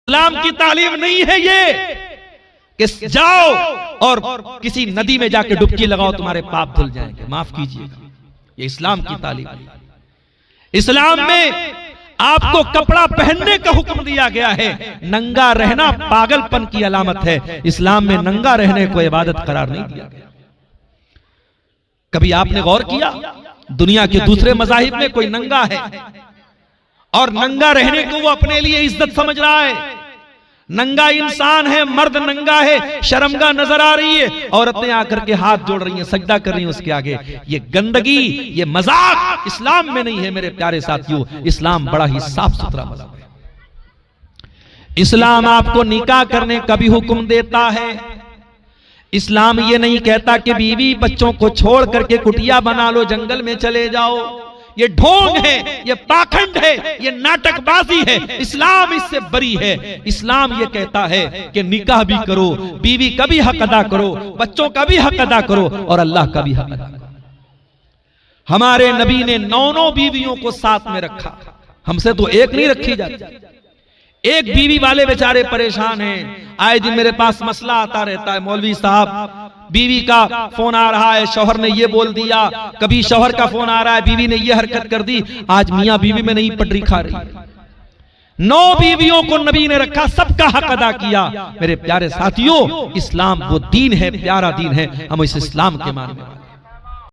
इस्लाम की तालीम नहीं है ये कि जाओ और किसी नदी में जाके डुबकी लगाओ तुम्हारे पाप धुल जाएंगे। माफ कीजिएगा, ये इस्लाम की तालीम है। इस्लाम में आपको कपड़ा पहनने का हुक्म दिया गया है। नंगा रहना पागलपन की अलामत है। इस्लाम में नंगा रहने को इबादत करार नहीं दिया गया। कभी आपने गौर किया दुनिया के दूसरे मज़ाहिब में कोई नंगा है और नंगा रहने को वो अपने लिए इज्जत समझ रहा है। नंगा इंसान है, मर्द नंगा है, शर्मगा नजर आ रही है, औरतें आकर के हाथ जोड़ रही हैं, सजदा कर रही हैं उसके आगे। ये गंदगी, ये मजाक इस्लाम में नहीं है मेरे प्यारे साथियों। इस्लाम बड़ा ही साफ सुथरा मज़हब है। इस्लाम आपको निकाह करने का भी हुक्म देता है। इस्लाम ये नहीं कहता कि बीवी बच्चों को छोड़ करके कुटिया बना लो, जंगल में चले जाओ। ये ढोंग है, ये पाखंड है, ये नाटकबाजी है। इस्लाम इससे बरी है। इस्लाम ये कहता है कि निकाह भी करो, बीवी का भी हक अदा करो, बच्चों का भी हक अदा करो और अल्लाह का भी हक अदा करो। हमारे नबी ने 9 बीवियों को साथ में रखा, हमसे तो एक नहीं रखी जाती। एक बीवी वाले बेचारे परेशान हैं। आए दिन मेरे पास मसला आता रहता है, मौलवी साहब बीवी का फोन आ रहा है, शौहर ने ये बोल दिया, कभी शौहर का फोन आ रहा है, बीवी ने ये हरकत कर दी, आज मियां बीवी में नहीं पटरी खा रही। 9 बीवियों को नबी ने रखा, सबका हक अदा किया। मेरे प्यारे साथियों, इस्लाम वो दीन है, प्यारा दीन है, हम इस इस्लाम के मानने वाले।